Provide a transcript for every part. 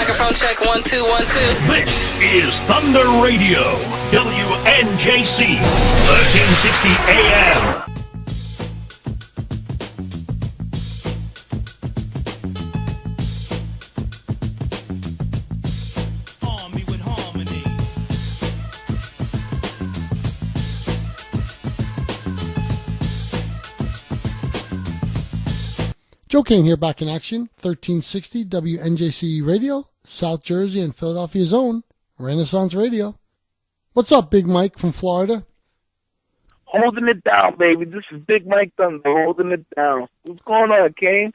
Microphone check 1 2 1 2. This is Thunder Radio, WNJC, 1360 AM. Joe Kane here, back in action, 1360 WNJC Radio, South Jersey and Philadelphia's own Renaissance Radio. What's up, Big Mike from Florida? Holding it down, baby. This is Big Mike Thunder, holding it down. What's going on, Kane?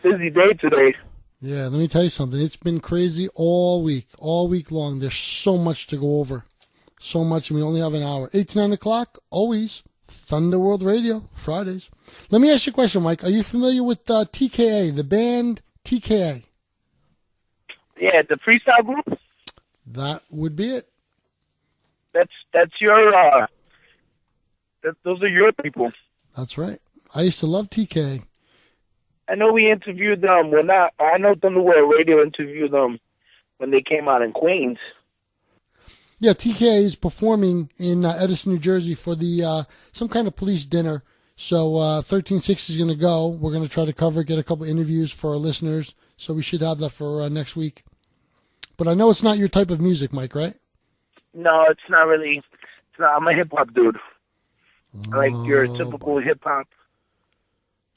Busy day today. Yeah, let me tell you something. It's been crazy all week long. There's so much to go over. So much, and we only have an hour. 8 to 9 o'clock, always. Thunderworld Radio, Fridays. Let me ask you a question, Mike. Are you familiar with TKA, the band TKA? Yeah, the freestyle group? That would be it. That's your, those are your people. That's right. I used to love TKA. I know we interviewed them. I know Thunderworld Radio interviewed them when they came out in Queens. Yeah, TKA is performing in Edison, New Jersey for the some kind of police dinner. So 1360 is going to go. We're going to try to cover it, get a couple interviews for our listeners. So we should have that for next week. But I know it's not your type of music, Mike, right? No, it's not really. I'm a hip-hop dude. I like your typical hip-hop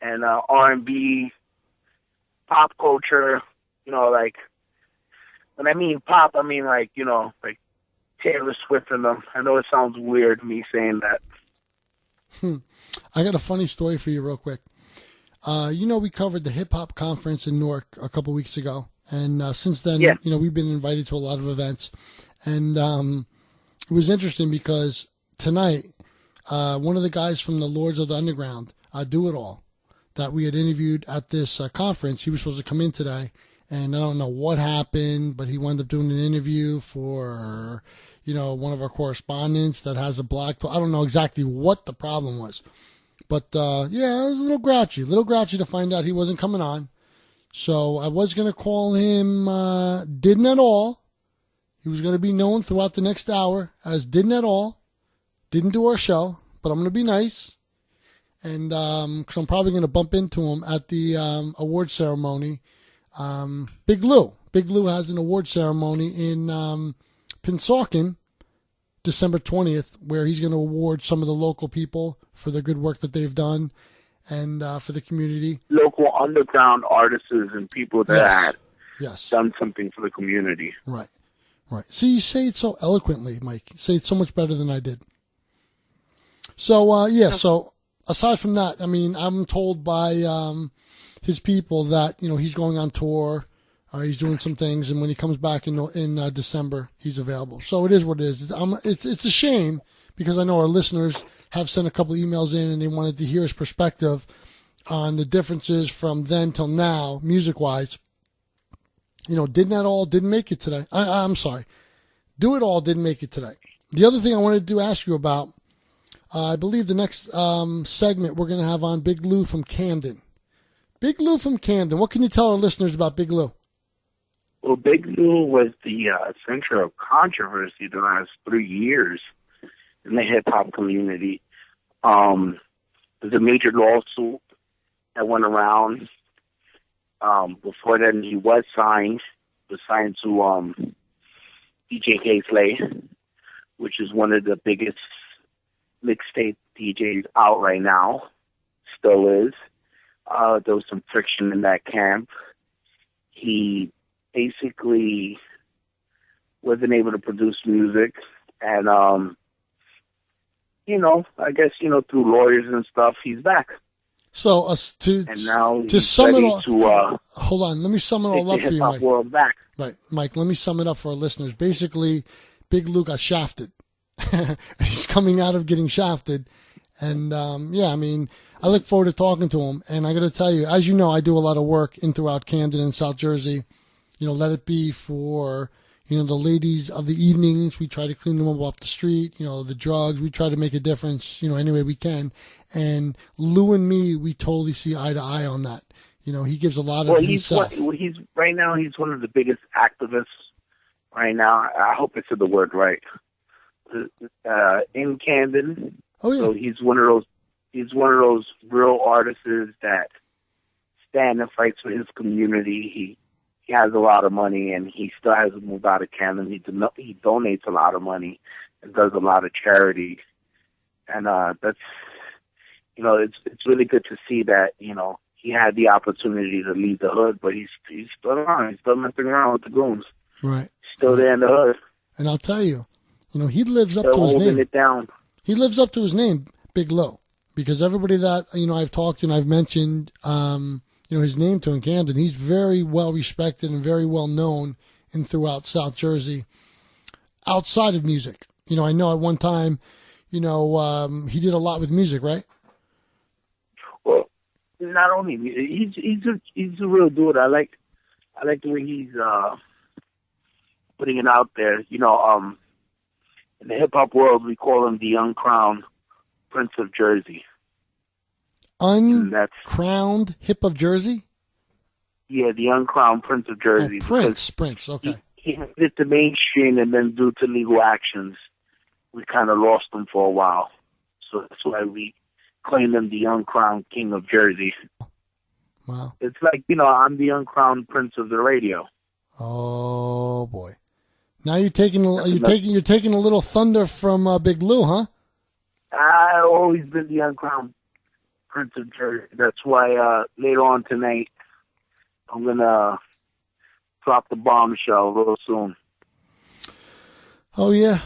and R&B, pop culture. You know, like, when I mean pop, I mean like, you know, like Taylor Swift and them. I know it sounds weird, me saying that. I got a funny story for you real quick. You know, we covered the hip-hop conference in Newark a couple weeks ago. And since then, yeah. You know, we've been invited to a lot of events. And it was interesting because tonight, one of the guys from the Lords of the Underground, Do It All, that we had interviewed at this conference, he was supposed to come in today. And I don't know what happened, but he wound up doing an interview for, you know, one of our correspondents that has a blog. I don't know exactly what the problem was. But, yeah, it was a little grouchy to find out he wasn't coming on. So I was going to call him Didn't At All. He was going to be known throughout the next hour as Didn't At All. Didn't do our show, but I'm going to be nice. And because I'm probably going to bump into him at the award ceremony. Big Lou has an award ceremony in Pinsauken, December 20th, where he's going to award some of the local people for the good work that they've done and for the community. Local underground artists and people that yes. done something for the community. Right. See, you say it so eloquently, Mike. You say it so much better than I did. So, so aside from that, I mean, I'm told by his people that, you know, he's going on tour. He's doing some things, and when he comes back in December, he's available. So it is what it is. It's a shame because I know our listeners have sent a couple emails in, and they wanted to hear his perspective on the differences from then till now, music-wise. You know, didn't make it today. I'm sorry. Do It All didn't make it today. The other thing I wanted to ask you about, I believe the next segment we're going to have on Big Lou from Camden. Big Lou from Camden. What can you tell our listeners about Big Lou? Well, Big Lou was the center of controversy the last 3 years in the hip-hop community. There's a major lawsuit that went around. Before then, he was signed to DJ K-Slay, which is one of the biggest mixtape DJs out right now. Still is. There was some friction in that camp. He basically wasn't able to produce music, and you know, I guess, you know, through lawyers and stuff, he's back. So to sum it all, hold on, let me sum it all up for you, Mike. World back. Right, Mike. Let me sum it up for our listeners. Basically, Big Lou got shafted. He's coming out of getting shafted, and yeah, I mean, I look forward to talking to him. And I got to tell you, as you know, I do a lot of work in throughout Camden and South Jersey. You know, let it be for, you know, the ladies of the evenings. We try to clean them up off the street. You know, the drugs. We try to make a difference, you know, any way we can. And Lou and me, we totally see eye to eye on that. he gives a lot Well, of himself. he's right now. He's one of the biggest activists right now. I hope I said the word right. In Camden. Oh yeah. So he's one of those. He's one of those real artists that stand and fights for his community. He has a lot of money, and he still hasn't moved out of Camden. He donates a lot of money and does a lot of charity, and that's it's really good to see that he had the opportunity to leave the hood, but he's still around. He's still messing around with the goons. Right. Still there in the hood. And I'll tell you, he lives up Still to his holding name. it down. He lives up to his name, Big Low, because everybody that I've talked to and I've mentioned, his name to in Camden, he's very well respected and very well known throughout South Jersey. Outside of music, I know at one time, he did a lot with music, right? Well, not only he's a real dude. I like the way he's putting it out there. In the hip hop world, we call him the uncrowned Prince of Jersey. Uncrowned Hip of Jersey? Yeah, the uncrowned Prince of Jersey. Oh, Prince, okay. He hit the mainstream, and then due to legal actions, we kind of lost him for a while. So that's why we claim him the uncrowned King of Jersey. Wow. It's like, I'm the uncrowned Prince of the radio. Oh boy. Now you're taking a little thunder from Big Lou, huh? I've always been the uncrowned Prince of Jersey. That's why later on tonight I'm gonna drop the bombshell real soon. Oh yeah.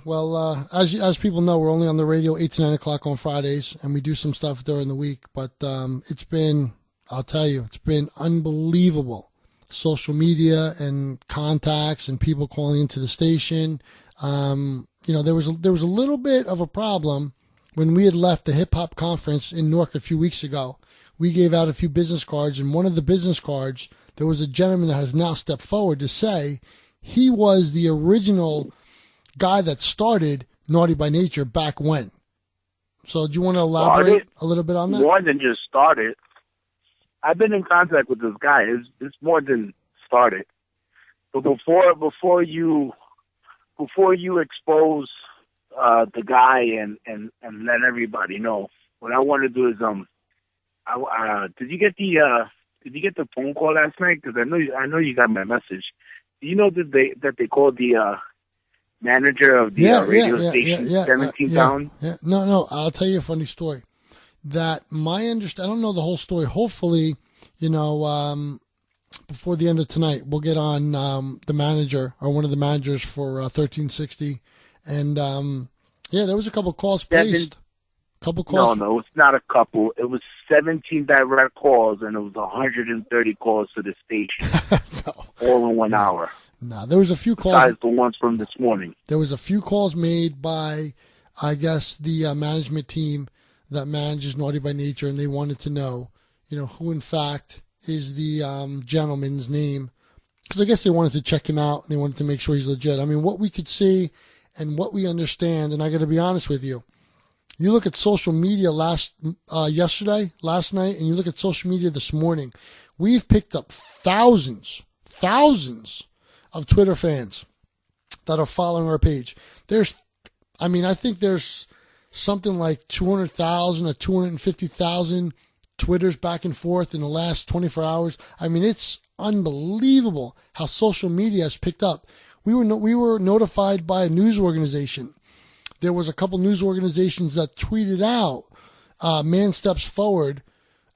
Well, as people know, we're only on the radio 8 to 9 o'clock on Fridays, and we do some stuff during the week. But I'll tell you, it's been unbelievable. Social media and contacts and people calling into the station. There was a little bit of a problem when we had left the hip hop conference in Newark a few weeks ago. We gave out a few business cards, and one of the business cards, there was a gentleman that has now stepped forward to say he was the original guy that started Naughty by Nature back when. So do you want to elaborate a little bit on that? More than just started. I've been in contact with this guy. It's more than started. But before you expose the guy and let everybody know, what I want to do is did you get the phone call last night? Because I know you got my message. Do you know that they called the manager of the radio station 17 pounds? Yeah. No. I'll tell you a funny story. That I don't know the whole story. Hopefully, before the end of tonight, we'll get on the manager or one of the managers for 1360. And there was a couple calls placed. No, it's not a couple. It was 17 direct calls, and it was 130 calls to the station, all in 1 hour. No, there was a few calls. Besides the ones from this morning. There was a few calls made by, I guess, the management team that manages Naughty by Nature, and they wanted to know, who in fact is the gentleman's name, because I guess they wanted to check him out and they wanted to make sure he's legit. I mean, what we could see and what we understand, and I got to be honest with you, you look at social media last night, and you look at social media this morning, we've picked up thousands of Twitter fans that are following our page. I think there's something like 200,000 or 250,000 Twitters back and forth in the last 24 hours. I mean, it's unbelievable how social media has picked up. We were notified by a news organization. There was a couple news organizations that tweeted out, man steps forward,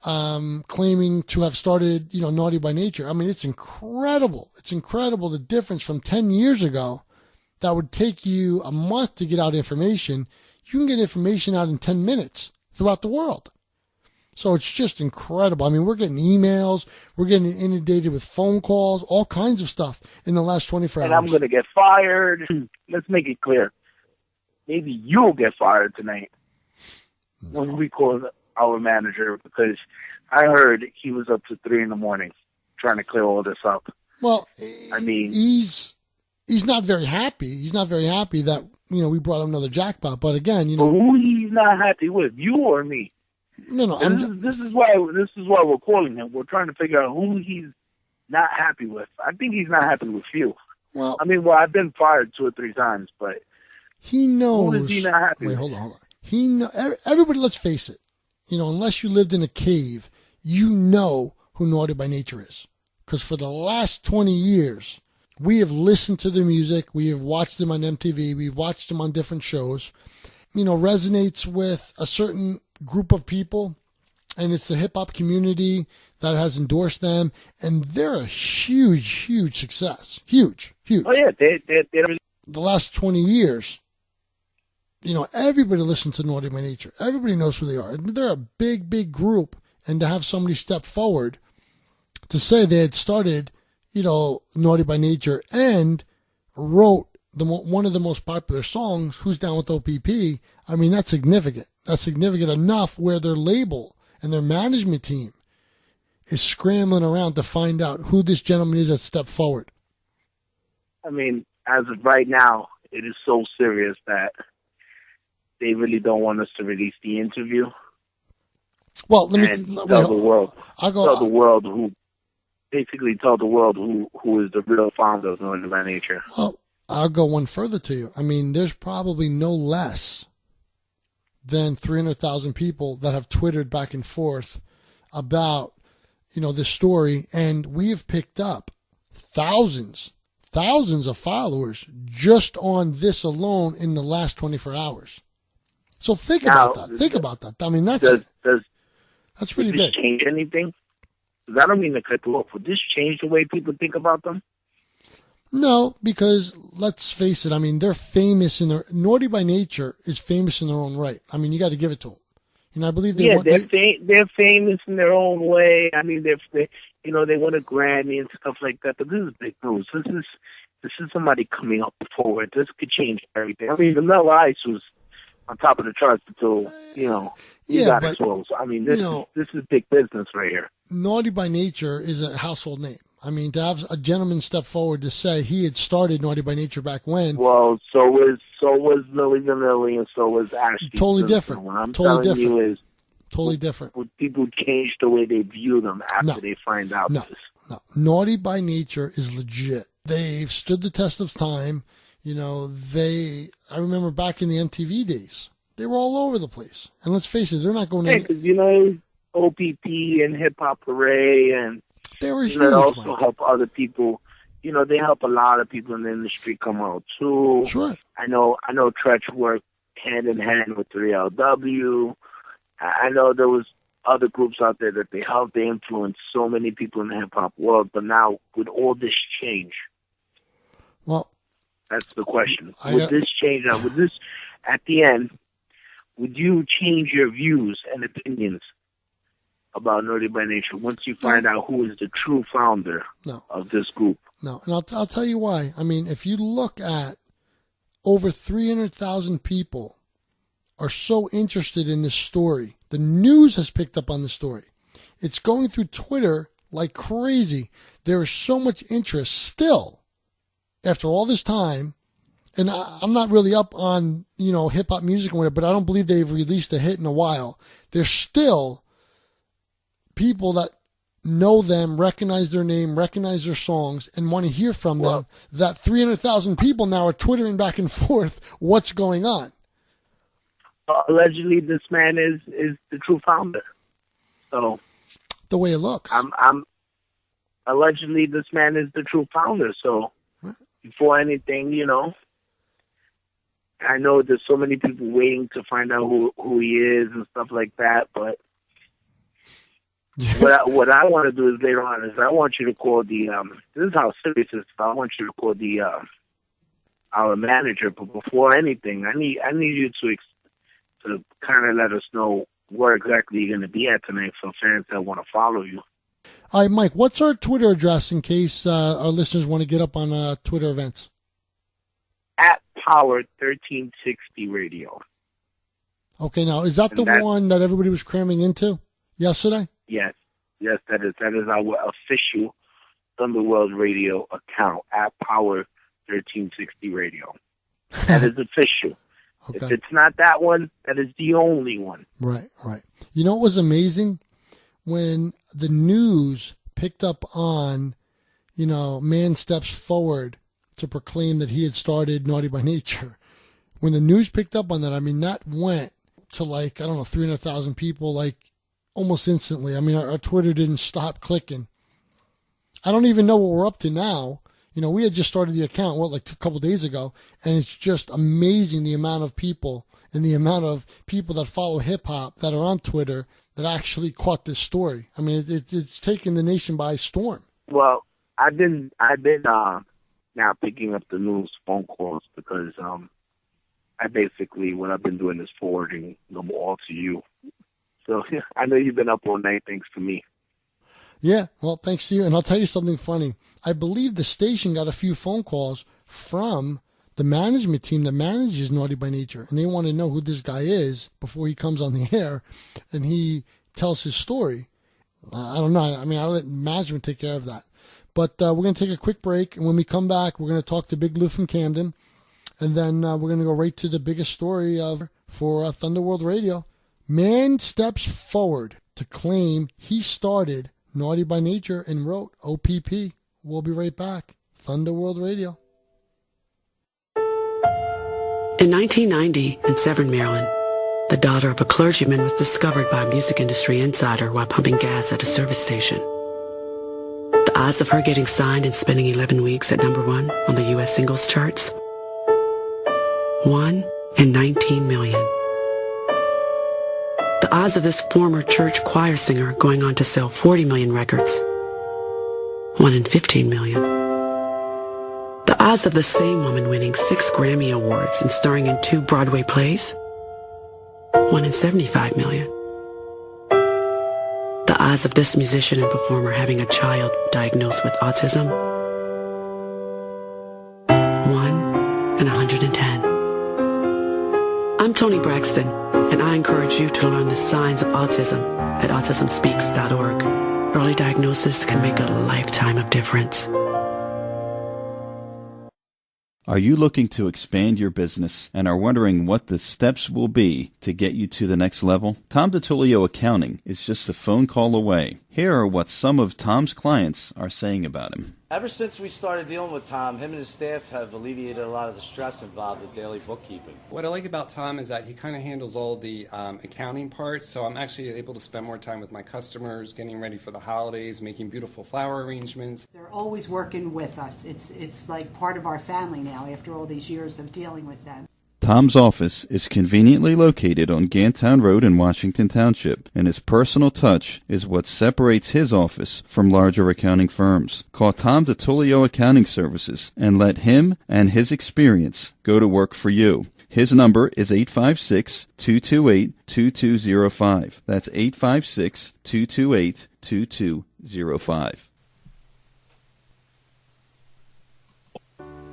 claiming to have started, Naughty by Nature. I mean, it's incredible. It's incredible the difference from 10 years ago that would take you a month to get out information. You can get information out in 10 minutes throughout the world. So it's just incredible. I mean, we're getting emails, we're getting inundated with phone calls, all kinds of stuff in the last 24 hours. And I'm going to get fired. Let's make it clear. Maybe you'll get fired tonight when we call our manager, because I heard he was up to 3 a.m. trying to clear all this up. Well, I mean, he's not very happy. He's not very happy that, we brought him another jackpot. But again, But who he's not happy with, you or me? No. This is why we're calling him. We're trying to figure out who he's not happy with. I think he's not happy with you. Well, I've been fired 2 or 3 times, but he knows. Who is he not happy with? Hold on. He know, everybody, let's face it. Unless you lived in a cave, you know who Naughty by Nature is. Because for the last 20 years, we have listened to their music. We have watched them on MTV. We've watched them on different shows. Resonates with a certain group of people. And it's the hip-hop community that has endorsed them. And they're a huge, huge success. Huge. Oh, yeah. They're the last 20 years, everybody listens to Naughty by Nature. Everybody knows who they are. They're a big, big group. And to have somebody step forward to say they had started, Naughty by Nature and wrote one of the most popular songs, Who's Down with OPP, that's significant. That's significant enough where their label and their management team is scrambling around to find out who this gentleman is that stepped forward. As of right now, it is so serious that they really don't want us to release the interview. Well, let me tell the world. Tell the world who is the real founder of Naughty by Nature. Well, I'll go one further to you. There's probably no less than 300,000 people that have Twittered back and forth about, this story, and we have picked up thousands of followers just on this alone in the last 24 hours. So think about that. That's pretty big. Would this change anything? Because I don't mean to cut you off. Would this change the way people think about them? No, because let's face it. They're famous Naughty by Nature is famous in their own right. You got to give it to them. I believe they're famous in their own way. They won a Grammy and stuff like that. But this is big news. This is somebody coming up forward. This could change everything. Vanilla Ice was on top of the charts until he got exposed. This is big business right here. Naughty by Nature is a household name. To have a gentleman step forward to say he had started Naughty by Nature back when. Well, so was Milli Vanilli, and so was Ashley. Totally different. What I'm telling you is totally different. People change the way they view them after they find out this. No. Naughty by Nature is legit. They've stood the test of time. I remember back in the MTV days, they were all over the place. And let's face it, they're not going to... because, OPP and Hip Hop Hooray, and they were huge, they also help other people. They help a lot of people in the industry come out, too. Sure. I know Tretch worked hand in hand with 3LW. I know there was other groups out there that they helped. They influenced so many people in the hip-hop world. But now, would all this change? Well... That's the question. Would this change? Would this, at the end, would you change your views and opinions about Naughty by Nature once you find out who is the true founder of this group? No, and I'll tell you why. If you look at over 300,000 people are so interested in this story, the news has picked up on the story. It's going through Twitter like crazy. There is so much interest still. After all this time, and I'm not really up on, hip-hop music and whatever, but I don't believe they've released a hit in a while. There's still people that know them, recognize their name, recognize their songs, and want to hear from them. That 300,000 people now are twittering back and forth what's going on. Allegedly, this man is the true founder. So the way it looks. Allegedly, this man is the true founder, so... Before anything, I know there's so many people waiting to find out who he is and stuff like that, but what I want to do is later on is I want you to call the, this is how serious it is, I want you to call the, our manager, but before anything, I need you to kind of let us know where exactly you're going to be at tonight for fans that want to follow you. All right, Mike, what's our Twitter address in case our listeners want to get up on Twitter events? At Power 1360 Radio. Okay, now, is that the one that everybody was cramming into yesterday? Yes, that is our official Thunderworld Radio account, at Power 1360 Radio. That is official. Okay. If it's not that one, that is the only one. Right. You know what was amazing? When the news picked up on, man steps forward to proclaim that he had started Naughty by Nature. When the news picked up on that, that went to 300,000 people, almost instantly. Our Twitter didn't stop clicking. I don't even know what we're up to now. We had just started the account, a couple days ago, and it's just amazing the amount of people and the amount of people that follow hip hop that are on Twitter that actually caught this story. It's taken the nation by storm. Well, I've been now picking up the news phone calls because I basically, what I've been doing is forwarding them all to you. So I know you've been up all night thanks to me. Yeah, well, thanks to you. And I'll tell you something funny. I believe the station got a few phone calls from the management team that manages Naughty by Nature, and they want to know who this guy is before he comes on the air and he tells his story. I don't know. I'll let management take care of that. But we're going to take a quick break, and when we come back, we're going to talk to Big Lou from Camden, and then we're going to go right to the biggest story for Thunderworld Radio. Man steps forward to claim he started Naughty by Nature and wrote OPP. We'll be right back. Thunderworld Radio. In 1990, in Severn, Maryland, the daughter of a clergyman was discovered by a music industry insider while pumping gas at a service station. The odds of her getting signed and spending 11 weeks at #1 on the U.S. singles charts? 1 in 19 million. The odds of this former church choir singer going on to sell 40 million records? 1 in 15 million. The odds of the same woman winning 6 Grammy Awards and starring in 2 Broadway plays? 1 in 75 million. The odds of this musician and performer having a child diagnosed with autism? 1 in 110. I'm Toni Braxton, and I encourage you to learn the signs of autism at autismspeaks.org. Early diagnosis can make a lifetime of difference. Are you looking to expand your business and are wondering what the steps will be to get you to the next level? Tom DiTullio Accounting is just a phone call away. Here are what some of Tom's clients are saying about him. Ever since we started dealing with Tom, him and his staff have alleviated a lot of the stress involved with daily bookkeeping. What I like about Tom is that he kind of handles all the accounting parts, so I'm actually able to spend more time with my customers, getting ready for the holidays, making beautiful flower arrangements. They're always working with us. It's like part of our family now after all these years of dealing with them. Tom's office is conveniently located on Gantown Road in Washington Township, and his personal touch is what separates his office from larger accounting firms. Call Tom DiTullio Accounting Services and let him and his experience go to work for you. His number is 856-228-2205. That's 856-228-2205.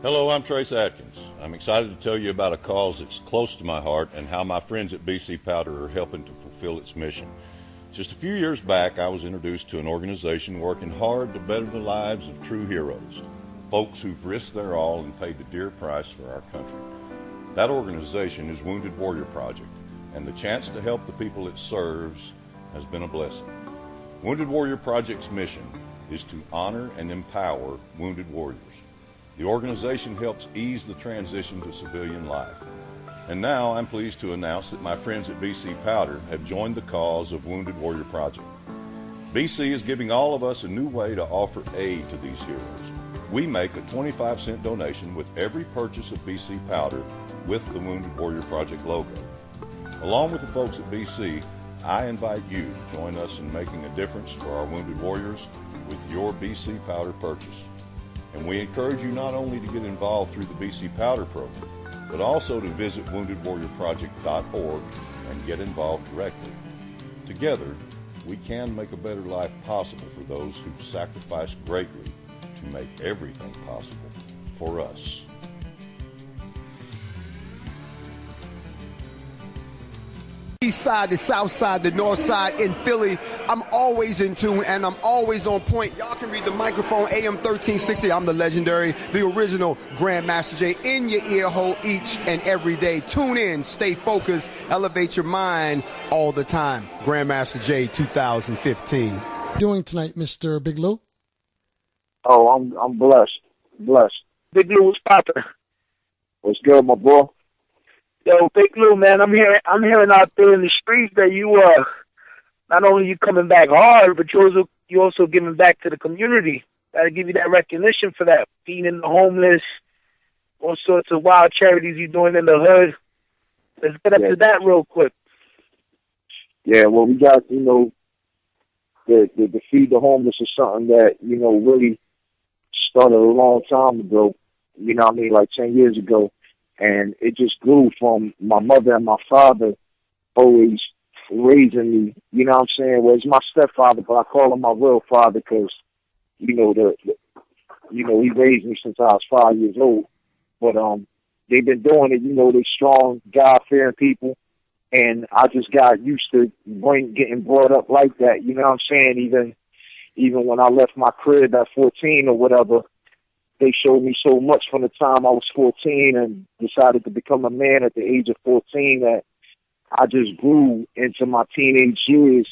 Hello, I'm Trace Atkins. I'm excited to tell you about a cause that's close to my heart and how my friends at BC Powder are helping to fulfill its mission. Just a few years back, I was introduced to an organization working hard to better the lives of true heroes, folks who've risked their all and paid the dear price for our country. That organization is Wounded Warrior Project, and the chance to help the people it serves has been a blessing. Wounded Warrior Project's mission is to honor and empower wounded warriors. The organization helps ease the transition to civilian life. And now I'm pleased to announce that my friends at BC Powder have joined the cause of Wounded Warrior Project. BC is giving all of us a new way to offer aid to these heroes. We make a 25-cent donation with every purchase of BC Powder with the Wounded Warrior Project logo. Along with the folks at BC, I invite you to join us in making a difference for our wounded warriors with your BC Powder purchase. And we encourage you not only to get involved through the BC Powder program, but also to visit woundedwarriorproject.org and get involved directly. Together, we can make a better life possible for those who've sacrificed greatly to make everything possible for us. east side, the south side, the north side, in Philly. I'm always in tune, and I'm always on point. Y'all can read the microphone, AM 1360. I'm the legendary, the original Grandmaster J, in your ear hole each and every day. Tune in, stay focused, elevate your mind all the time. Grandmaster J 2015. Doing tonight, Mr. Big Lou? Oh, I'm blessed. Big Lou, what's poppin'? What's good, my boy? Yo, Big Lou, man, I'm hearing out there in the streets that you not only you coming back hard, but you also giving back to the community. Gotta give you that recognition for that. Feeding the homeless, all sorts of wild charities you're doing in the hood. Let's get up to that real quick. Yeah, well, we got, the Feed the Homeless is something that, really started a long time ago, like 10 years ago. And it just grew from my mother and my father always raising me, Well, it's my stepfather, but I call him my real father because, he raised me since I was 5 years old. But they've been doing it, they strong, God-fearing people. And I just got used to getting brought up like that, Even when I left my crib at 14 or whatever, they showed me so much from the time I was 14 and decided to become a man at the age of 14 that I just grew into my teenage years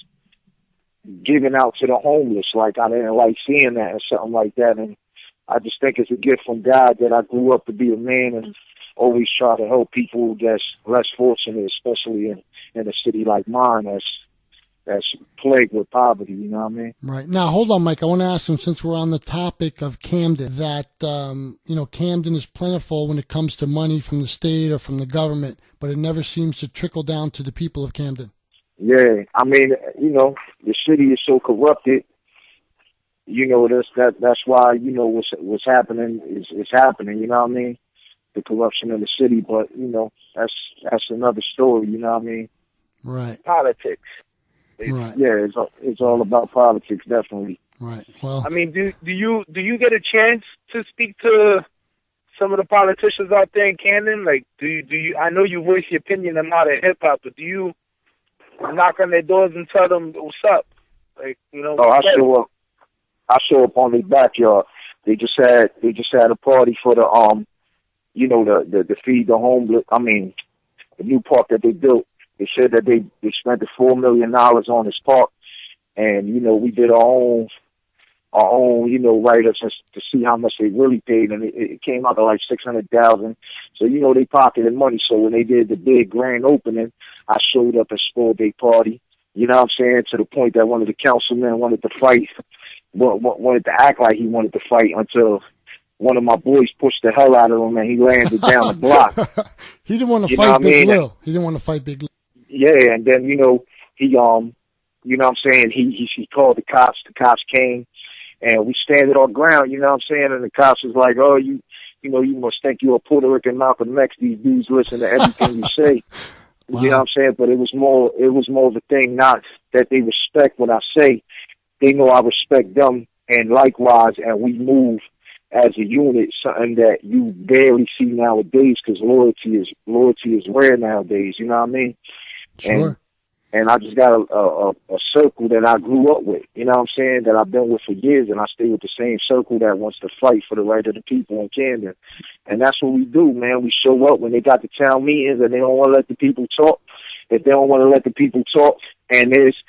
giving out to the homeless. Like, I didn't like seeing that or something like that. And I just think it's a gift from God that I grew up to be a man and always try to help people that's less fortunate, especially in a city like mine that's plagued with poverty, you know what I mean? Right. Now, hold on, Mike. I want to ask him, since we're on the topic of Camden, that, Camden is plentiful when it comes to money from the state or from the government, but it never seems to trickle down to the people of Camden. Yeah. I mean, the city is so corrupted. That's why, what's happening is happening, you know what I mean? The corruption in the city, but, that's another story, you know what I mean? Right. Politics. Right. Yeah, it's all about politics, definitely. Right. Well, I mean, do you get a chance to speak to some of the politicians out there in Camden? Like, do you? I know you voice your opinion on modern hip hop, but do you knock on their doors and tell them what's up? Like, Oh, I show up on their backyard. They just had a party for the the Feed the Homeless. I mean, the new park that they built. They said that they spent the $4 million on this park, and we did our own write-ups to see how much they really paid, and it came out to like $600,000. So they pocketed money. So when they did the big grand opening, I showed up and spoiled their party. You know what I'm saying? To the point that one of the councilmen wanted to fight, wanted to act like he wanted to fight until one of my boys pushed the hell out of him and he landed down the block. He didn't want to fight Big Lil. He didn't want to fight Big Lil. Yeah, and then, he he called the cops. The cops came, and we standed our ground, and the cops was like, oh, you must think you're a Puerto Rican Malcolm X. These dudes listen to everything you say. Wow. You know what I'm saying? But it was more of a thing, not that they respect what I say. They know I respect them, and likewise, and we move as a unit, something that you barely see nowadays because loyalty is rare nowadays, you know what I mean? Sure. And I just got a circle that I grew up with, you know what I'm saying, that I've been with for years, and I stay with the same circle that wants to fight for the right of the people in Camden. And that's what we do, man. We show up when they got the town meetings and they don't want to let the people talk. If they don't want to let the people talk and there's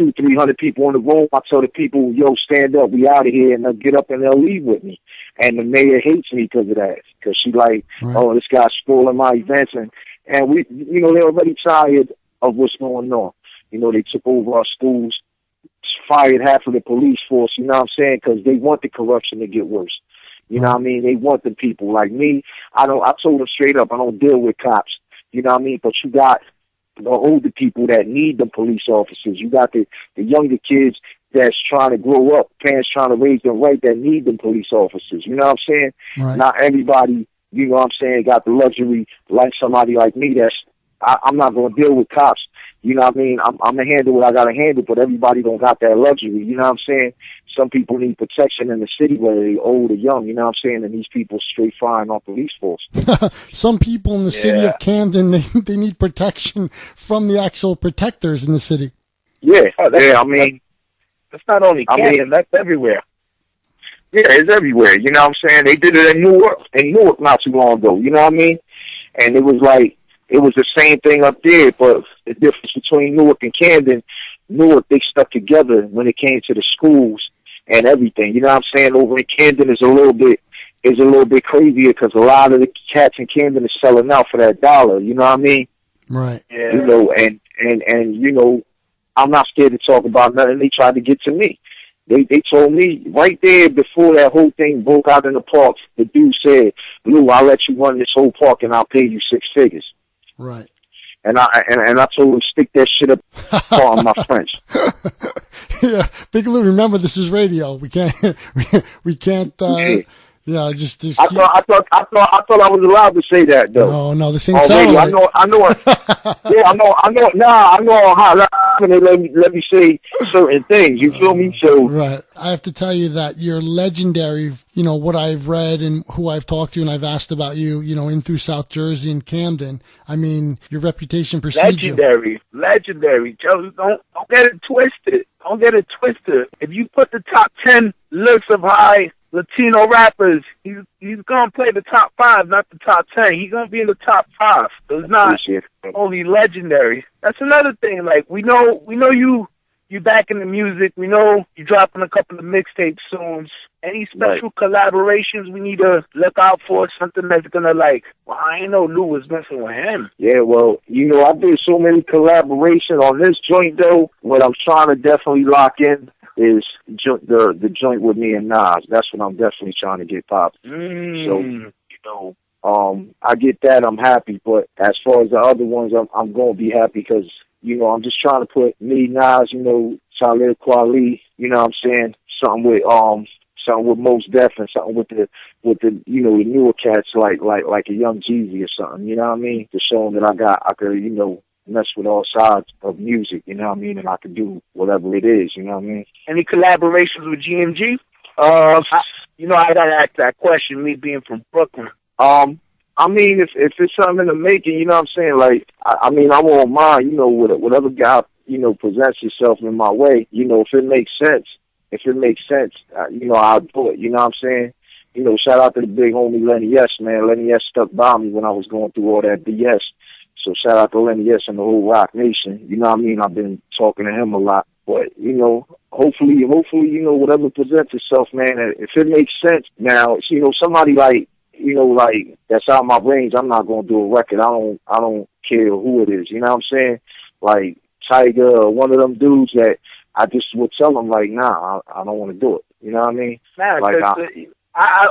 200-300 people in the room, I tell the people, yo, stand up, we out of here, and they'll get up and they'll leave with me. And the mayor hates me because of that, because she like, oh, this guy's spoiling my events, and we, they're already tired of what's going on. They took over our schools, fired half of the police force, you know what I'm saying, because they want the corruption to get worse. You know what I mean? They want the people like me. I told them straight up, I don't deal with cops. You know what I mean? But you got the older people that need the police officers. You got the younger kids that's trying to grow up, parents trying to raise them right, that need them police officers. You know what I'm saying? Right. Not everybody, you know what I'm saying, got the luxury like somebody like me I'm not going to deal with cops. You know what I mean? I'm going to handle what I got to handle, but everybody don't got that luxury. You know what I'm saying? some people need protection in the city, whether they're old or young, you know what I'm saying? And these people straight firing our police force. Some people in the city of Camden, they need protection from the actual protectors in the city. Yeah, I mean, that's not only Camden, that's everywhere. Yeah, it's everywhere. You know what I'm saying? They did it in Newark not too long ago. You know what I mean? And it was the same thing up there, but the difference between Newark and Camden, Newark, they stuck together when it came to the schools and everything. You know what I'm saying? Over in Camden is a little bit crazier because a lot of the cats in Camden is selling out for that dollar. You know what I mean? Right. Yeah. You know, and you know, I'm not scared to talk about nothing. They tried to get to me. They told me right there before that whole thing broke out in the park, the dude said, "Lou, I'll let you run this whole park and I'll pay you 6 figures." Right. And I told him, stick that shit up on my French. Yeah, Big Lou, remember this is radio. We can't yeah, just I thought I was allowed to say that though. No, this ain't sound I know. Yeah, I know. Nah, I know how they let me say certain things. You feel me? So right. I have to tell you that you're legendary. You know what I've read and who I've talked to, and I've asked about you. You know, in through South Jersey and Camden. I mean, your reputation precedes you. Legendary. Joe, don't get it twisted. Don't get it twisted. If you put the top 10 lists of high Latino rappers, he's gonna play the top 5, not the top 10. He's gonna be in the top 5. So it's not only legendary. That's another thing. Like we know you back in the music. We know you dropping a couple of mixtapes soon. Any special collaborations we need to look out for? Something that's gonna well, I ain't know Lou was messing with him. Yeah, well, you know, I did so many collaborations on this joint though. What I'm trying to definitely lock in is the joint with me and Nas. That's what I'm definitely trying to get popped. So, you know, I get that. I'm happy. But as far as the other ones, I'm going to be happy because, you know, I'm just trying to put me, Nas, you know, Talib Kweli, you know what I'm saying? Something with Mos Def and something with the you know, the newer cats like a Young Jeezy or something, you know what I mean? To show them that I could, you know, mess with all sides of music, you know what I mean? And I can do whatever it is, you know what I mean? Any collaborations with GMG? You know, I gotta ask that question, me being from Brooklyn. I mean, if it's something in the making, you know what I'm saying? Like, I mean, I won't mind, you know, whatever guy, you know, presents himself in my way, you know, if it makes sense, you know, I'll do it, you know what I'm saying? You know, shout out to the big homie Lenny S, man. Lenny S stuck by me when I was going through all that BS. So shout out to Lenny S and the whole Rock Nation. You know what I mean? I've been talking to him a lot. But, you know, hopefully, you know, whatever presents itself, man, if it makes sense. Now, you know, somebody like, you know, like, that's out of my range, I'm not going to do a record. I don't care who it is. You know what I'm saying? Like, Tiger or one of them dudes that I just would tell them, like, nah, I don't want to do it. You know what I mean? Nah, like,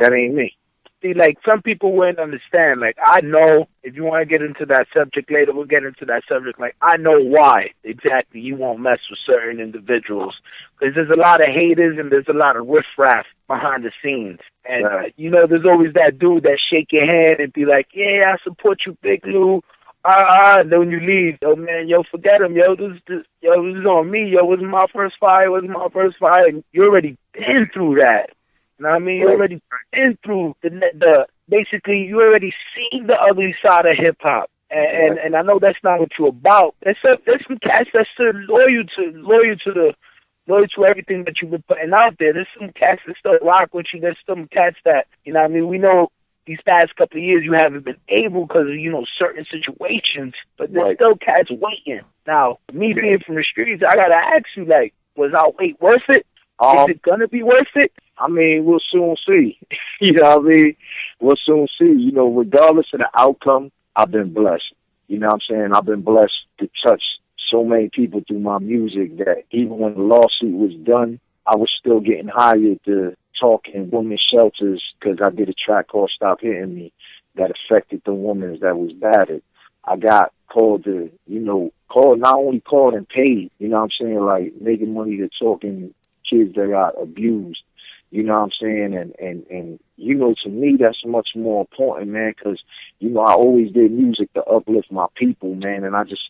that ain't me. See, like, some people wouldn't understand. Like, I know, if you want to get into that subject later, we'll get into that subject. Like, I know why exactly you won't mess with certain individuals. Because there's a lot of haters and there's a lot of riffraff behind the scenes. And, you know, there's always that dude that shake your hand and be like, yeah, I support you, Big Lou. And then when you leave, yo, man, yo, forget him, yo, this is on me, yo, wasn't my first fire, and you already been through that. You know what I mean? You already been through the basically, you already seen the ugly side of hip hop, and I know that's not what you're about. There's some cats that's still loyal to everything that you've been putting out there. There's some cats that still rock with you. There's some cats that, you know what I mean? We know these past couple of years you haven't been able because of, you know, certain situations, but there's still cats waiting. Now, me being from the streets, I gotta ask you, like, was our wait worth it? Is it gonna be worth it? I mean, we'll soon see. You know what I mean? We'll soon see. You know, regardless of the outcome, I've been blessed. You know what I'm saying? I've been blessed to touch so many people through my music that even when the lawsuit was done, I was still getting hired to talk in women's shelters because I did a track called Stop Hitting Me that affected the women that was battered. I got called to, you know, not only called and paid, you know what I'm saying, like making money to talking kids that got abused. You know what I'm saying? And you know, to me, that's much more important, man, because, you know, I always did music to uplift my people, man, and I just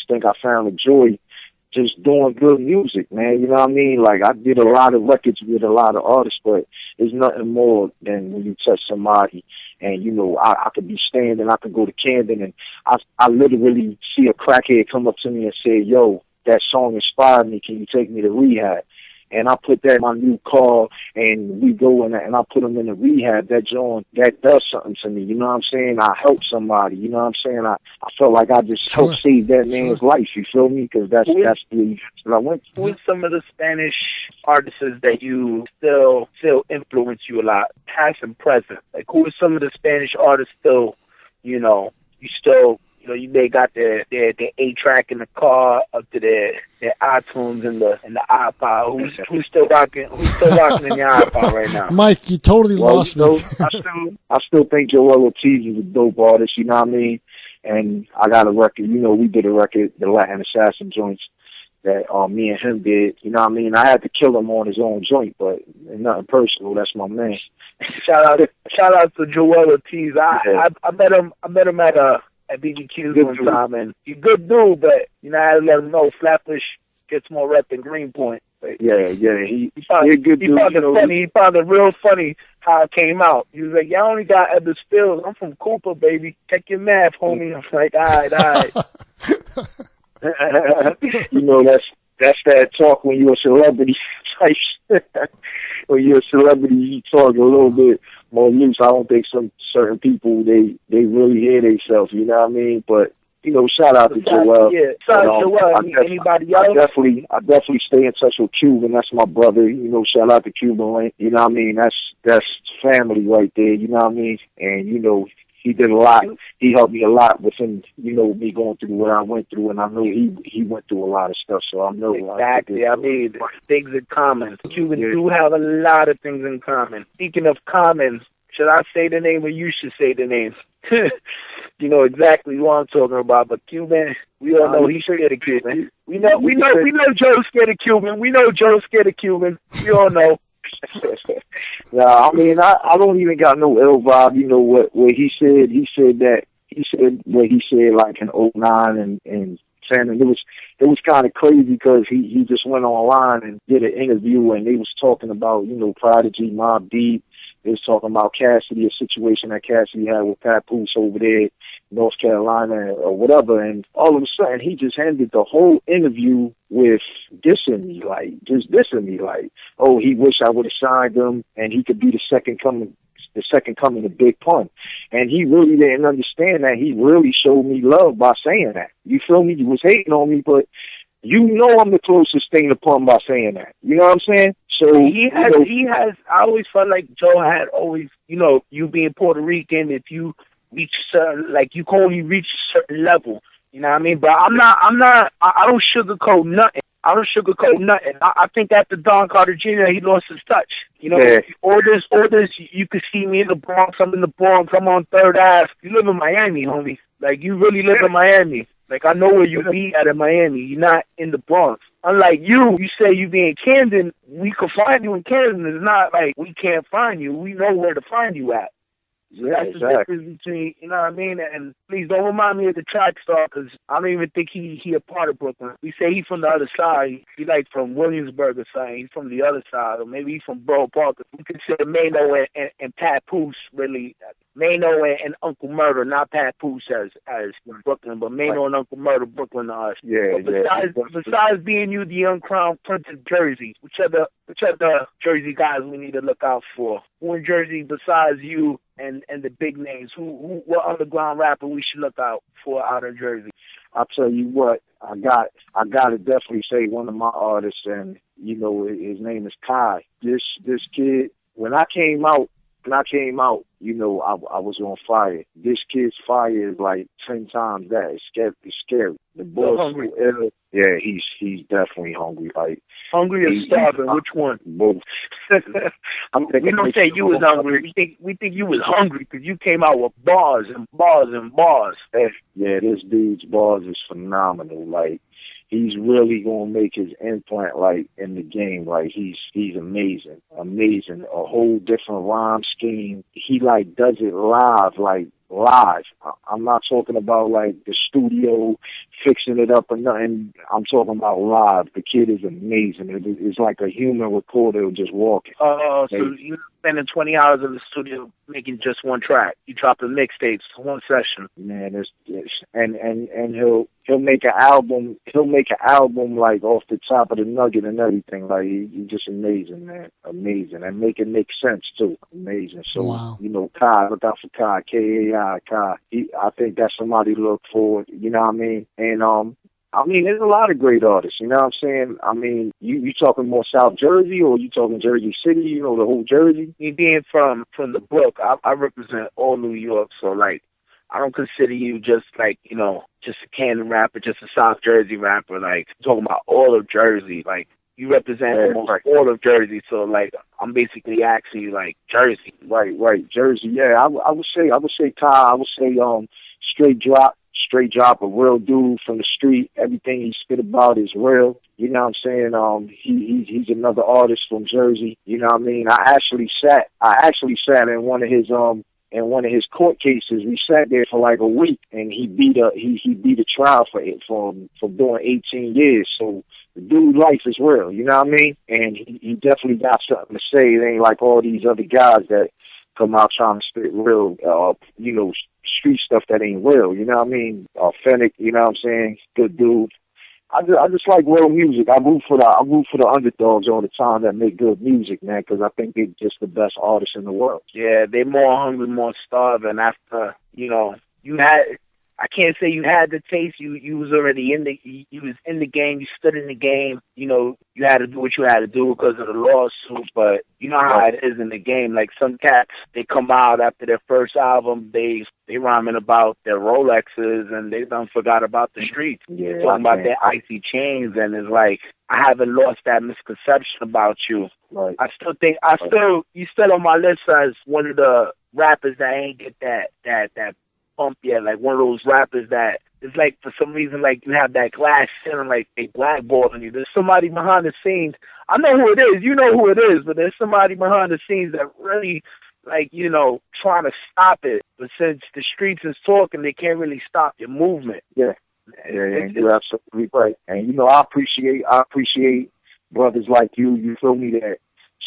think I found a joy just doing good music, man. You know what I mean? Like, I did a lot of records with a lot of artists, but there's nothing more than when you touch somebody and, you know, I could be standing, I could go to Camden, and I literally see a crackhead come up to me and say, yo, that song inspired me. Can you take me to rehab? And I put that in my new car, and we go and I put them in the rehab. That joint, that does something to me. You know what I'm saying? I help somebody. You know what I'm saying? I felt like I just helped save that man's life. You feel me? Because that's the what I went through. Who's some of the Spanish artists that you still influence you a lot, past and present? Like, who are some of the Spanish artists still, you know, they got their 8-track in the car up to their iTunes and the iPod. Who's still rocking in your iPod right now? Mike, you totally lost me. I still think Joel Ortiz is a dope artist. You know what I mean? And I got a record. You know, we did a record, the Latin Assassin joints, that me and him did. You know what I mean? I had to kill him on his own joint, but nothing personal. That's my man. Shout out to Joel Ortiz. I met him at BBQ one time, and he's a good dude, but you know, I had to let him know Flatbush gets more rep than Greenpoint. But yeah, he found it funny. He found it real funny how it came out. He was like, "Y'all only got Edward Stills. I'm from Cooper, baby. Check your math, homie." I'm like, all right. You know, that's that talk when you're a celebrity type shit. When you're a celebrity, you talk a little bit more loose. I don't think some certain people they really hear themselves. You know what I mean? But you know, shout out to Joel. Yeah, shout out to Joel. Anybody else? I definitely stay in touch with Cuban. That's my brother. You know, shout out to Cuban. You know what I mean? That's family right there. You know what I mean? And you know, he did a lot. He helped me a lot within, you know, me going through what I went through, and I know he went through a lot of stuff. So I know exactly. I mean, things in common. Cubans do have a lot of things in common. Speaking of common, should I say the name or you should say the name? You know exactly what I'm talking about. But Cuban, we all know he's scared of Cuban. We know Joe's scared of Cuban. We know Joe's scared of Cuban. We all know. I mean, I don't even got no ill vibe. You know what he said? He said what he said like in 2009 and 10, and it was kind of crazy because he just went online and did an interview, and they was talking about, you know, Prodigy, Mobb Deep. They was talking about Cassidy, a situation that Cassidy had with Papoose over there in North Carolina or whatever, and all of a sudden he just ended the whole interview with dissing me, like, oh, he wish I would have signed him and he could be the second coming of Big Pun. And he really didn't understand that. He really showed me love by saying that. You feel me? He was hating on me, but you know I'm the closest thing to Pun by saying that. You know what I'm saying? So he has. I always felt like Joe had always, you know, you being Puerto Rican, if you reach like you can only reach a certain level. You know what I mean? But I don't sugarcoat nothing. I think after Don Carter Jr., he lost his touch. You know, all this, you could see me in the Bronx. I'm in the Bronx. I'm on 3rd Ave. You live in Miami, homie. Like, you really live in Miami. Like, I know where you be at in Miami. You're not in the Bronx. Unlike you say you be in Camden, we could find you in Camden. It's not like we can't find you. We know where to find you at. So that's the difference between, you know what I mean? And please don't remind me of the track star, because I don't even think he a part of Brooklyn. We say he's from the other side. He like from Williamsburg or something. He's from the other side, or maybe he's from Borough Park. We consider Mano and Papoose really. Mano and Uncle Murder, not Papoose as Brooklyn, but Mano and Uncle Murder, Brooklyn to us. Besides being you, the uncrowned Prince of Jersey, which other Jersey guys we need to look out for? Who in Jersey besides you and the big names? What underground rapper we should look out for out of Jersey? I'll tell you what, I got to definitely say one of my artists, and you know his name is Kai. This kid, when I came out, you know, I was on fire. This kid's fire is like 10 times that. It's scary. The boy's hungry. Yeah, he's definitely hungry. Like, hungry or starving? Which one? Both. We don't say you was hungry. We think you was hungry because you came out with bars and bars and bars. Yeah, this dude's bars is phenomenal. Like, he's really gonna make his implant like in the game. Like, he's amazing. A whole different rhyme scheme. He like does it live. I'm not talking about like the studio fixing it up or nothing. I'm talking about live. The kid is amazing. It's like a human recorder just walking. Oh, so you're spending 20 hours in the studio making just one track. You dropping mixtapes, one session. Man, and he'll make an album. He'll make an album like off the top of the nugget and everything. Like he's just amazing, man, amazing, and make it make sense too. Amazing. So you know, Kai, look out for Kai, Kai. Kai. I think that's somebody to look forward. You know what I mean? And I mean, there's a lot of great artists, you know what I'm saying? I mean, you talking more South Jersey or you talking Jersey City, you know, the whole Jersey? Me being from the book, I represent all New York, so, like, I don't consider you just, like, you know, just a Camden rapper, just a South Jersey rapper. Like, I'm talking about all of Jersey. Like, you represent almost all of Jersey, so, like, I'm basically asking you, like, Jersey. Right, Jersey, yeah. I would say Ty, I would say straight drop, a real dude from the street. Everything he spit about is real. You know what I'm saying? He's another artist from Jersey. You know what I mean? I actually sat in one of his court cases. We sat there for like a week, and he beat a trial for doing 18 years. So the dude's life is real. You know what I mean? And he definitely got something to say. It ain't like all these other guys that come out trying to spit real, you know, street stuff that ain't real, you know what I mean? Authentic, you know what I'm saying? Good dude. I just like real music. I root for the underdogs all the time that make good music, man, because I think they're just the best artists in the world. Yeah, they're more hungry, more starving. After, you know, I can't say you had the taste. You was already you was in the game. You stood in the game. You know, you had to do what you had to do because of the lawsuit. But you know how it is in the game. Like some cats, they come out after their first album, they rhyming about their Rolexes and they done forgot about the streets. Yeah, talking about their icy chains, and it's like I haven't lost that misconception about you. Right. I still think you still on my list as one of the rappers that ain't get that pump yet, like one of those rappers that it's like for some reason like you have that glass ceiling, like they blackballing you. There's somebody behind the scenes. I know who it is, you know who it is, but there's somebody behind the scenes that really like, you know, trying to stop it. But since the streets is talking, they can't really stop your movement. Yeah, you're absolutely right. And you know, I appreciate brothers like you feel me, that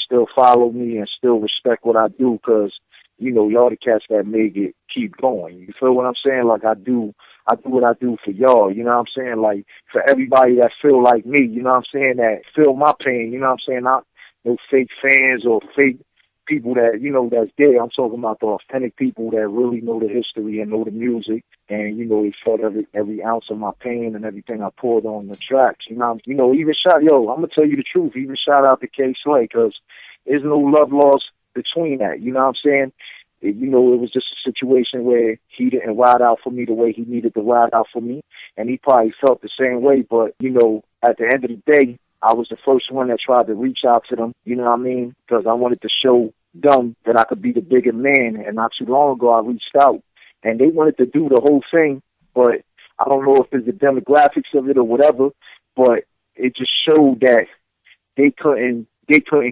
still follow me and still respect what I do, because you know, y'all the cats that make it keep going. You feel what I'm saying? Like I do what I do for y'all, you know what I'm saying? Like for everybody that feel like me, you know what I'm saying, that feel my pain, you know what I'm saying? Not no fake fans or fake people that, you know, that's there. I'm talking about the authentic people that really know the history and know the music, and you know, they felt every ounce of my pain and everything I poured on the tracks. You know, even I'm gonna tell you the truth, even shout out to K Slay, because there's no love lost between that, you know what I'm saying? You know, it was just a situation where he didn't ride out for me the way he needed to ride out for me, and he probably felt the same way. But, you know, at the end of the day, I was the first one that tried to reach out to them, you know what I mean? Because I wanted to show them that I could be the bigger man, and not too long ago I reached out, and they wanted to do the whole thing, but I don't know if it's the demographics of it or whatever, but it just showed that they couldn't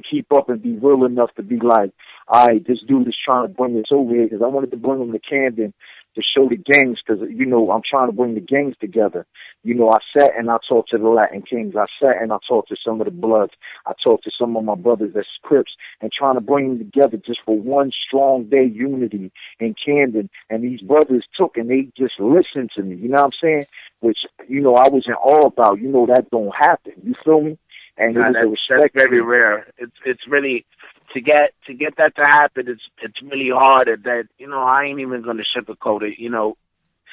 keep up and be real enough to be like, all right, this dude is trying to bring this over here, because I wanted to bring him to Camden to show the gangs, because, you know, I'm trying to bring the gangs together. You know, I sat and I talked to the Latin Kings. I sat and I talked to some of the Bloods. I talked to some of my brothers that's Crips, and trying to bring them together just for one strong day unity in Camden. And these brothers took and they just listened to me, you know what I'm saying? Which, you know, I was in awe about. You know, that don't happen. You feel me? And it was a respect. That's very rare. It's really to get that to happen. It's really hard. That, you know, I ain't even gonna sugarcoat it. You know,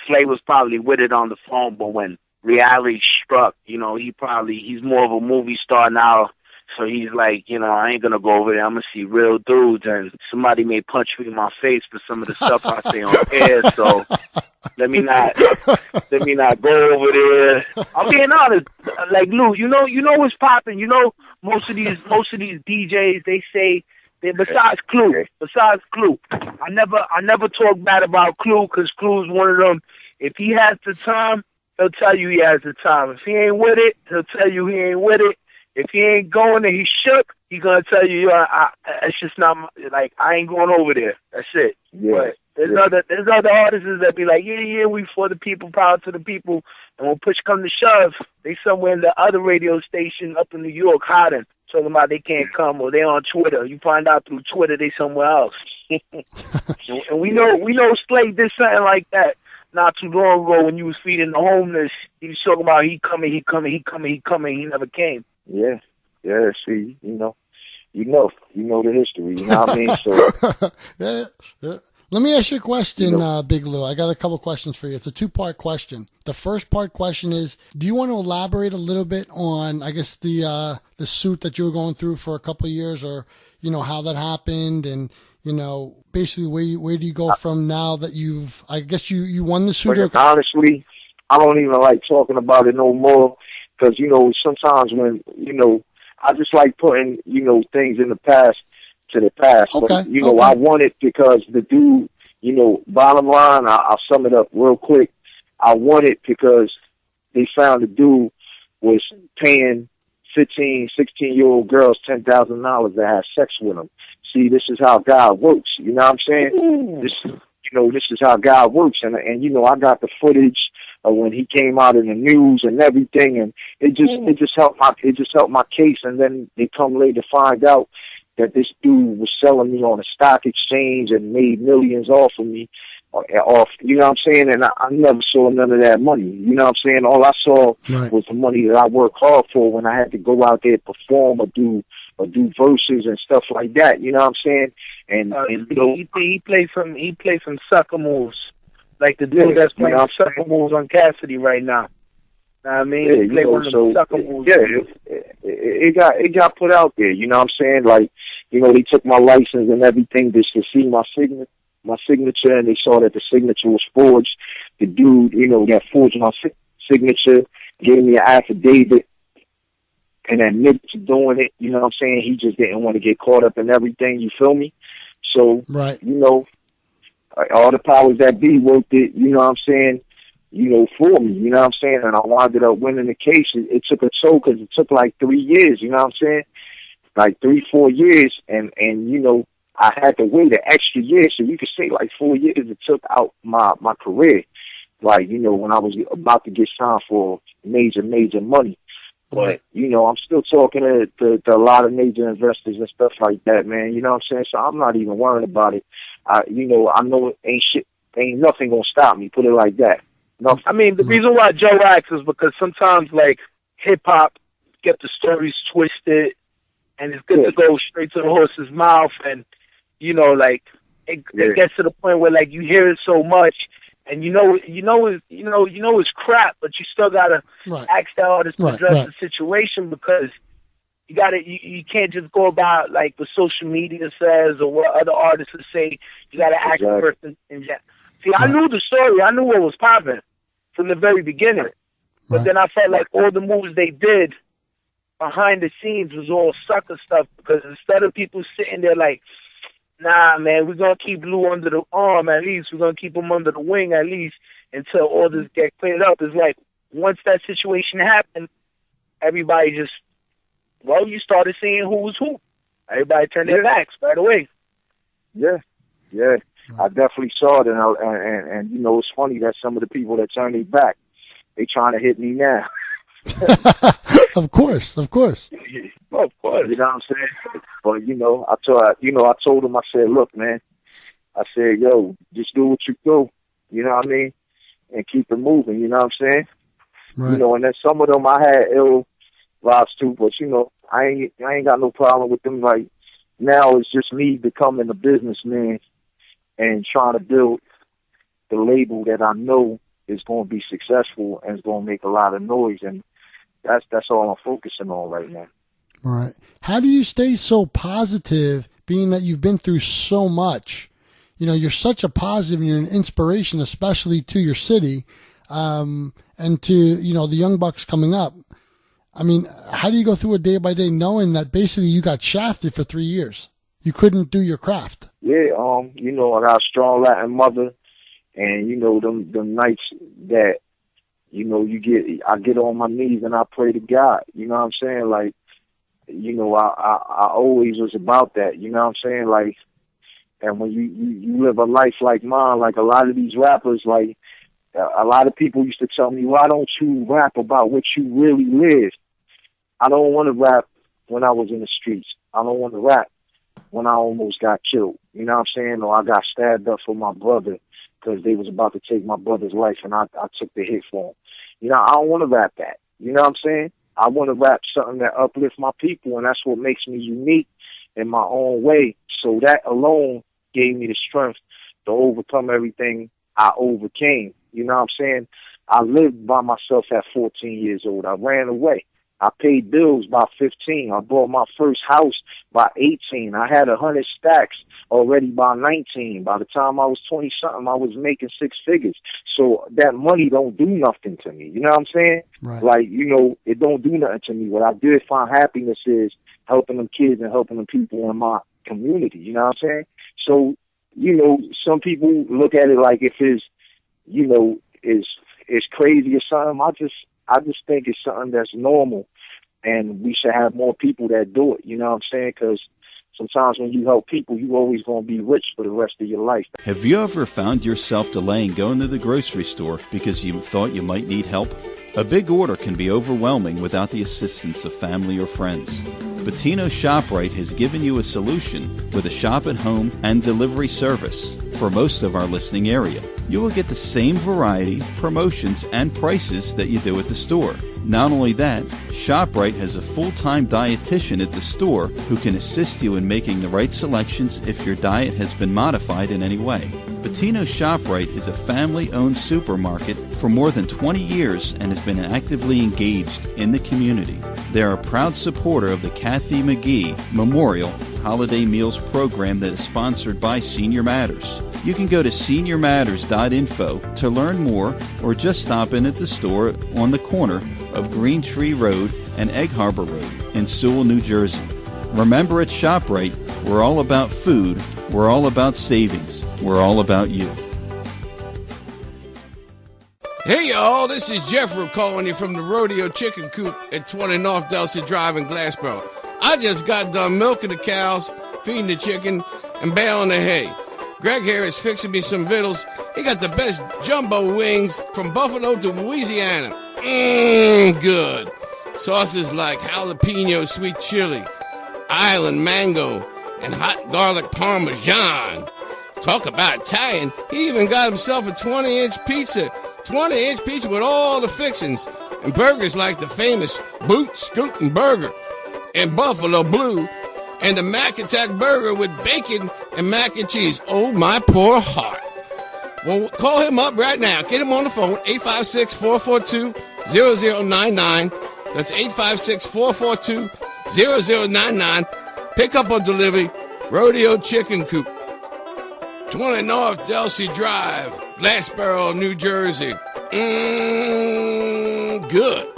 Slay was probably with it on the phone, but when reality struck, you know, he's more of a movie star now. So he's like, you know, I ain't gonna go over there. I'm gonna see real dudes, and somebody may punch me in my face for some of the stuff I say on air. So let me not go over there. I'm being honest. Like Lou, you know what's popping. You know, most of these DJs, they say besides Clue. I never talk bad about Clue, because Clue's one of them. If he has the time, he'll tell you he has the time. If he ain't with it, he'll tell you he ain't with it. If he ain't going and he's shook, he gonna tell you, it's just not, like, I ain't going over there. That's it. Yeah. There's other artists that be like, yeah, we for the people, proud to the people. And when push come to shove, they somewhere in the other radio station up in New York hiding, talking about they can't come, or they on Twitter. You find out through Twitter they somewhere else. And we know Slade did something like that not too long ago when you was feeding the homeless. He was talking about he coming. He never came. Yeah. See, you know the history. You know what I mean? So yeah. Let me ask you a question, Big Lou. I got a couple questions for you. It's a two-part question. The first part question is, do you want to elaborate a little bit on, I guess, the suit that you were going through for a couple of years, or, how that happened, and, basically where do you go from now that I guess you won the suit? Honestly, I don't even like talking about it no more, because, sometimes when, I just like putting, things in the past to the past. Okay. But, I won it because the dude, bottom line, I'll sum it up real quick. I won it because they found the dude was paying 15, 16-year-old girls $10,000 to have sex with him. See, this is how God works. You know what I'm saying? This is how God works. And I got the footage of when he came out in the news and everything, and it just helped my case. And then they come later to find out that this dude was selling me on a stock exchange and made millions off of me, you know what I'm saying? And I never saw none of that money. You know what I'm saying? All I saw was the money that I worked hard for when I had to go out there perform or do verses and stuff like that. You know what I'm saying? And he played some sucker moves, like the dude that's playing sucker moves on Cassidy right now. I mean, he played one of the sucker moves. Yeah, it got put out there. You know what I'm saying? Like, they took my license and everything just to see my signature, and they saw that the signature was forged. The dude, that forged my signature gave me an affidavit and admitted to doing it. You know what I'm saying? He just didn't want to get caught up in everything. You feel me? So, all the powers that be worked it. You know what I'm saying? For me, you know what I'm saying? And I wound up winning the case. It took a toll because it took like 3 years, you know what I'm saying? Like 3-4 years, and I had to wait an extra year, so you could say like 4 years it took out my career. Like, when I was about to get signed for major money. But, I'm still talking to a lot of major investors and stuff like that, man. You know what I'm saying? So I'm not even worrying about it. I know ain't nothing gonna stop me, put it like that. No. I mean, the reason why Joe acts is because sometimes, like, hip-hop get the stories twisted, and it's good to go straight to the horse's mouth, and, it gets to the point where, like, you hear it so much, and it's crap, but you still gotta ask the artist to address the situation, because you can't just go about, like, what social media says or what other artists would say. You gotta ask the person See, I knew the story. I knew what was popping from the very beginning. But then I felt like all the moves they did behind the scenes was all sucker stuff, because instead of people sitting there like, nah, man, we're going to keep Lou under the arm at least. We're going to keep him under the wing at least until all this gets cleared up. It's like, once that situation happened, everybody just, you started seeing who was who. Everybody turned their backs right away. Yeah. I definitely saw it, and it's funny that some of the people that turned their back, they trying to hit me now. Of course. Of course. You know what I'm saying? But I told him, I said, look, man, I said, yo, just do what you do. You know what I mean? And keep it moving. You know what I'm saying? Right. And then some of them I had ill vibes too, but I ain't got no problem with them. Like, now it's just me becoming a businessman and trying to build the label that I know is going to be successful and is going to make a lot of noise, and that's all I'm focusing on right now. All right. How do you stay so positive, being that you've been through so much? You're such a positive, and you're an inspiration, especially to your city, and to the young bucks coming up. I mean, how do you go through a day by day knowing that basically you got shafted for 3 years? You couldn't do your craft. Yeah, I got a strong Latin mother, and them nights that, I get on my knees and I pray to God. You know what I'm saying? Like, I always was about that. You know what I'm saying? Like, And when you live a life like mine, like a lot of these rappers, like a lot of people used to tell me, why don't you rap about what you really lived? I don't want to rap when I was in the streets. I don't want to rap when I almost got killed. You know what I'm saying? Or I got stabbed up for my brother because they was about to take my brother's life and I took the hit for him. You know, I don't want to rap that. You know what I'm saying? I want to rap something that uplifts my people, and that's what makes me unique in my own way. So that alone gave me the strength to overcome everything I overcame. You know what I'm saying? I lived by myself at 14 years old. I ran away. I paid bills by 15. I bought my first house by 18. I had 100 stacks already by 19. By the time I was 20-something, I was making six figures. So that money don't do nothing to me. You know what I'm saying? Right. Like, you know, it don't do nothing to me. What I did find happiness is helping them kids and helping them people in my community. You know what I'm saying? So, you know, some people look at it like if it's, you know, is crazy or something. I just think it's something that's normal, and we should have more people that do it. You know what I'm saying? Because sometimes when you help people, you always going to be rich for the rest of your life. Have you ever found yourself delaying going to the grocery store because you thought you might need help? A big order can be overwhelming without the assistance of family or friends. Bettino's ShopRite has given you a solution with a shop-at-home and delivery service for most of our listening area. You will get the same variety, promotions, and prices that you do at the store. Not only that, ShopRite has a full-time dietitian at the store who can assist you in making the right selections if your diet has been modified in any way. Bettino's ShopRite is a family-owned supermarket for more than 20 years and has been actively engaged in the community. They are a proud supporter of the Kathy McGee Memorial Holiday Meals program that is sponsored by Senior Matters. You can go to seniormatters.info to learn more or just stop in at the store on the corner of Green Tree Road and Egg Harbor Road in Sewell, New Jersey. Remember, at ShopRite, we're all about food, we're all about savings, we're all about you. Hey y'all, this is Jeffrey calling you from the Rodeo Chicken Coop at 20 North Delsey Drive in Glassboro. I just got done milking the cows, feeding the chicken, and baling the hay. Greg here is fixing me some vittles. He got the best jumbo wings from Buffalo to Louisiana. Good. Sauces like jalapeno sweet chili, island mango, and hot garlic parmesan. Talk about Italian. He even got himself a 20-inch pizza. 20-inch pizza with all the fixings. And burgers like the famous Boot Scootin' Burger and Buffalo Blue. And the Mac Attack Burger with bacon and mac and cheese. Oh, my poor heart. Well, call him up right now. Get him on the phone, 856-442-0099. That's 856-442-0099. Pick up or delivery, Rodeo Chicken Coop. 20 North Delsey Drive, Glassboro, New Jersey. Good.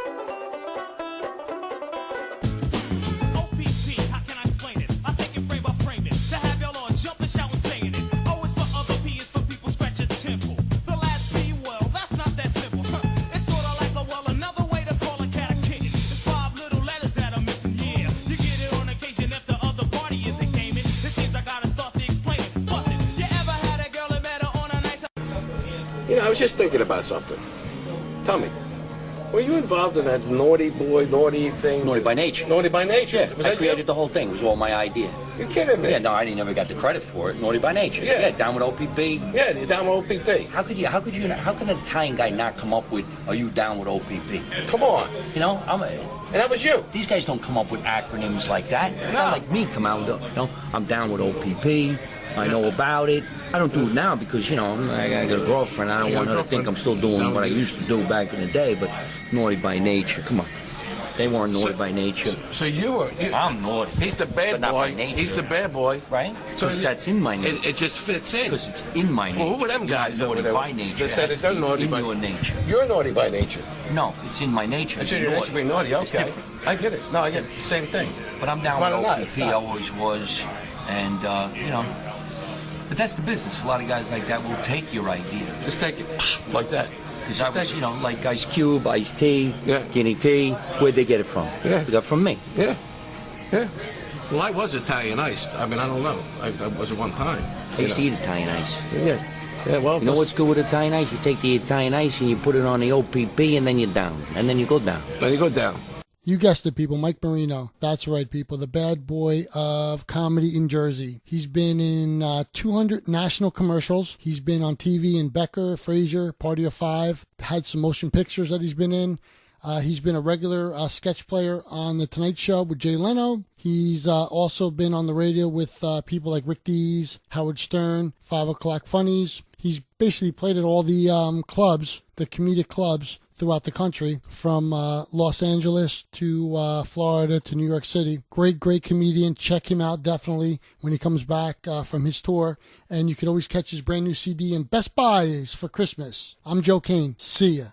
I was just thinking about something. Tell me, were you involved in that naughty thing? Naughty by nature. Naughty by nature. Yeah, I created the whole thing. It was all my idea. You're kidding me? Yeah, no, I never got the credit for it. Naughty by nature. Yeah, down with OPP. Yeah, you're down with OPP. How can an Italian guy not come up with, are you down with OPP? Come on. You know, and that was you. These guys don't come up with acronyms like that. No. Not like me come out with, I'm down with OPP. I know about it. I don't do it now because, I got a girlfriend. I don't want her to think I'm still doing what I used to do back in the day, but naughty by nature. Come on. They weren't naughty by nature. So you were. I'm naughty. He's the bad boy. He's the bad boy. Right? Because that's in my nature. It just fits in. Because it's in my nature. Well, who were them guys over there? Naughty by nature. They said that they're naughty by nature. You're naughty by nature. No, it's in my nature. It's in your nature to be naughty. Okay. I get it. No, I get it. It's the same thing. But I'm down with OPP. I always was. And, but that's the business. A lot of guys like that will take your idea. Just take it like that. Because I was, like Ice Cube, Ice T, Guinea Tea. Where'd they get it from? Yeah. They got it from me. Yeah. Yeah. Well, I was Italian iced. I mean, I don't know. I was at one time. I used to eat Italian ice. Yeah. Yeah, well, you know what's good with Italian ice? You take the Italian ice and you put it on the OPP, and then you're down. And then you go down. Then you go down. You guessed it, people. Mike Marino. That's right, people. The bad boy of comedy in Jersey. He's been in 200 national commercials. He's been on TV in Becker, Frasier, Party of Five. Had some motion pictures that he's been in. He's been a regular sketch player on The Tonight Show with Jay Leno. He's also been on the radio with people like Rick Dees, Howard Stern, 5 O'Clock Funnies. He's basically played at all the clubs, the comedic clubs throughout the country, from Los Angeles to Florida to New York City. Great comedian. Check him out definitely when he comes back from his tour. And you can always catch his brand new CD in Best Buys for Christmas. I'm Joe Kane. See ya.